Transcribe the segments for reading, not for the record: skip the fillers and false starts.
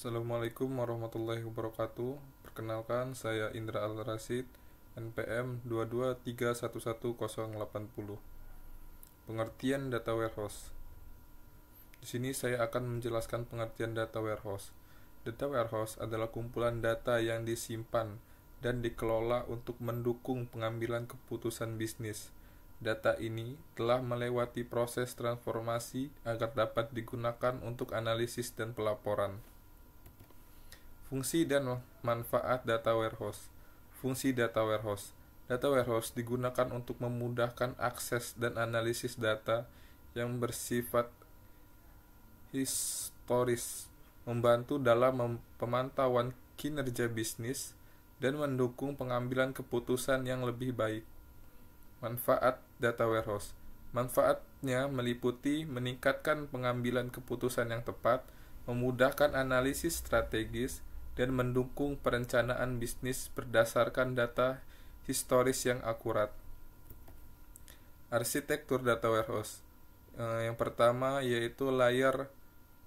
Assalamualaikum warahmatullahi wabarakatuh. Perkenalkan, saya Indra Al-Rasid, NPM 223118080. Pengertian data warehouse. Di sini saya akan menjelaskan pengertian data warehouse. Data warehouse adalah kumpulan data yang disimpan dan dikelola untuk mendukung pengambilan keputusan bisnis. Data ini telah melewati proses transformasi agar dapat digunakan untuk analisis dan pelaporan. Fungsi dan manfaat data warehouse. Fungsi data warehouse. Data warehouse digunakan untuk memudahkan akses dan analisis data yang bersifat historis, membantu dalam pemantauan kinerja bisnis, dan mendukung pengambilan keputusan yang lebih baik. Manfaat data warehouse. Manfaatnya meliputi meningkatkan pengambilan keputusan yang tepat, memudahkan analisis strategis, dan mendukung perencanaan bisnis berdasarkan data historis yang akurat. Arsitektur data warehouse. Yang pertama yaitu layer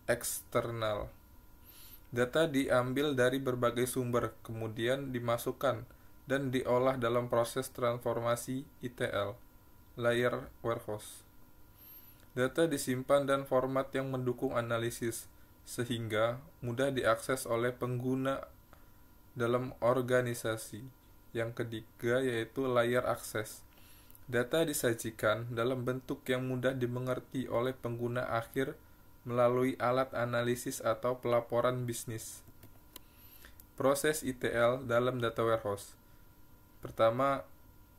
eksternal. Data diambil dari berbagai sumber, kemudian dimasukkan dan diolah dalam proses transformasi ETL, layer warehouse. Data disimpan dan format yang mendukung analisis, sehingga mudah diakses oleh pengguna dalam organisasi. Yang ketiga yaitu layer akses. Data disajikan dalam bentuk yang mudah dimengerti oleh pengguna akhir melalui alat analisis atau pelaporan bisnis. Proses ETL dalam data warehouse. Pertama,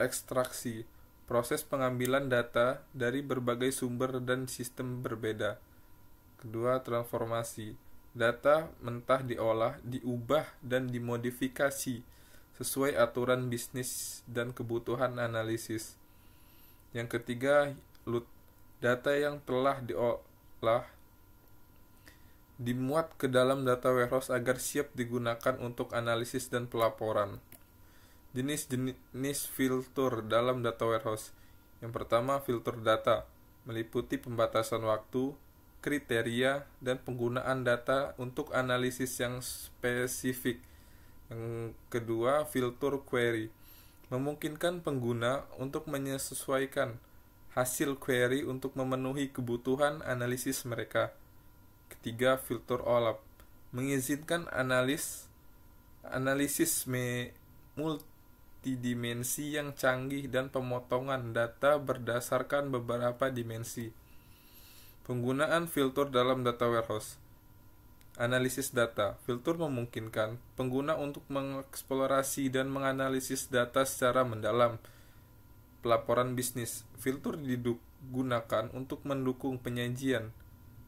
ekstraksi. Proses pengambilan data dari berbagai sumber dan sistem berbeda. Kedua, transformasi. Data mentah diolah, diubah, dan dimodifikasi sesuai aturan bisnis dan kebutuhan analisis. Yang ketiga, load. Data yang telah diolah dimuat ke dalam data warehouse agar siap digunakan untuk analisis dan pelaporan. Jenis-jenis filter dalam data warehouse. Yang pertama, filter data, meliputi pembatasan waktu, kriteria, dan penggunaan data untuk analisis yang spesifik. Yang kedua, filter query, memungkinkan pengguna untuk menyesuaikan hasil query untuk memenuhi kebutuhan analisis mereka. Ketiga, filter OLAP, mengizinkan analisis multidimensi yang canggih dan pemotongan data berdasarkan beberapa dimensi. Penggunaan filter dalam data warehouse. Analisis data. Filter memungkinkan pengguna untuk mengeksplorasi dan menganalisis data secara mendalam. Pelaporan bisnis. Filter digunakan untuk mendukung penyajian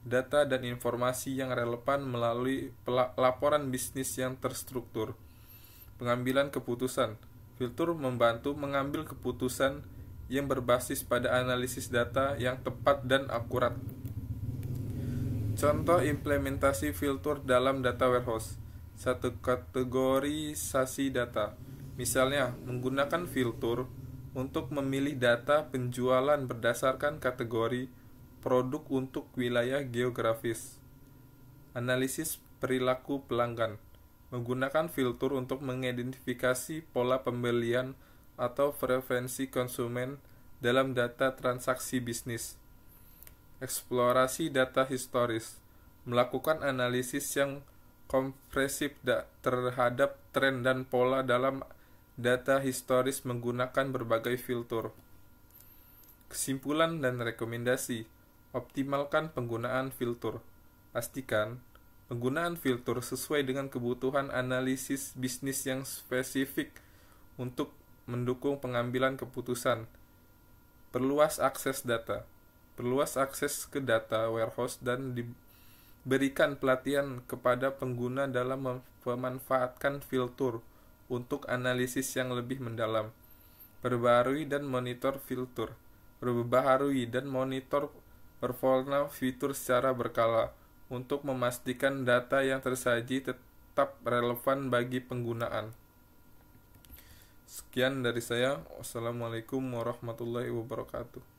data dan informasi yang relevan melalui laporan bisnis yang terstruktur. Pengambilan keputusan. Filter membantu mengambil keputusan yang berbasis pada analisis data yang tepat dan akurat. Contoh implementasi filter dalam data warehouse. Satu, kategorisasi data. Misalnya, menggunakan filter untuk memilih data penjualan berdasarkan kategori produk untuk wilayah geografis. Analisis perilaku pelanggan. Menggunakan filter untuk mengidentifikasi pola pembelian atau preferensi konsumen dalam data transaksi bisnis. Eksplorasi data historis. Melakukan analisis yang komprehensif terhadap tren dan pola dalam data historis menggunakan berbagai filter. Kesimpulan dan rekomendasi. Optimalkan penggunaan filter. Pastikan penggunaan filter sesuai dengan kebutuhan analisis bisnis yang spesifik untuk mendukung pengambilan keputusan. Perluas akses data. Perluas akses ke data warehouse dan diberikan pelatihan kepada pengguna dalam memanfaatkan filter untuk analisis yang lebih mendalam. Perbaharui dan monitor filter. Perbaharui dan monitor performa fitur secara berkala untuk memastikan data yang tersaji tetap relevan bagi penggunaan. Sekian dari saya. Wassalamualaikum warahmatullahi wabarakatuh.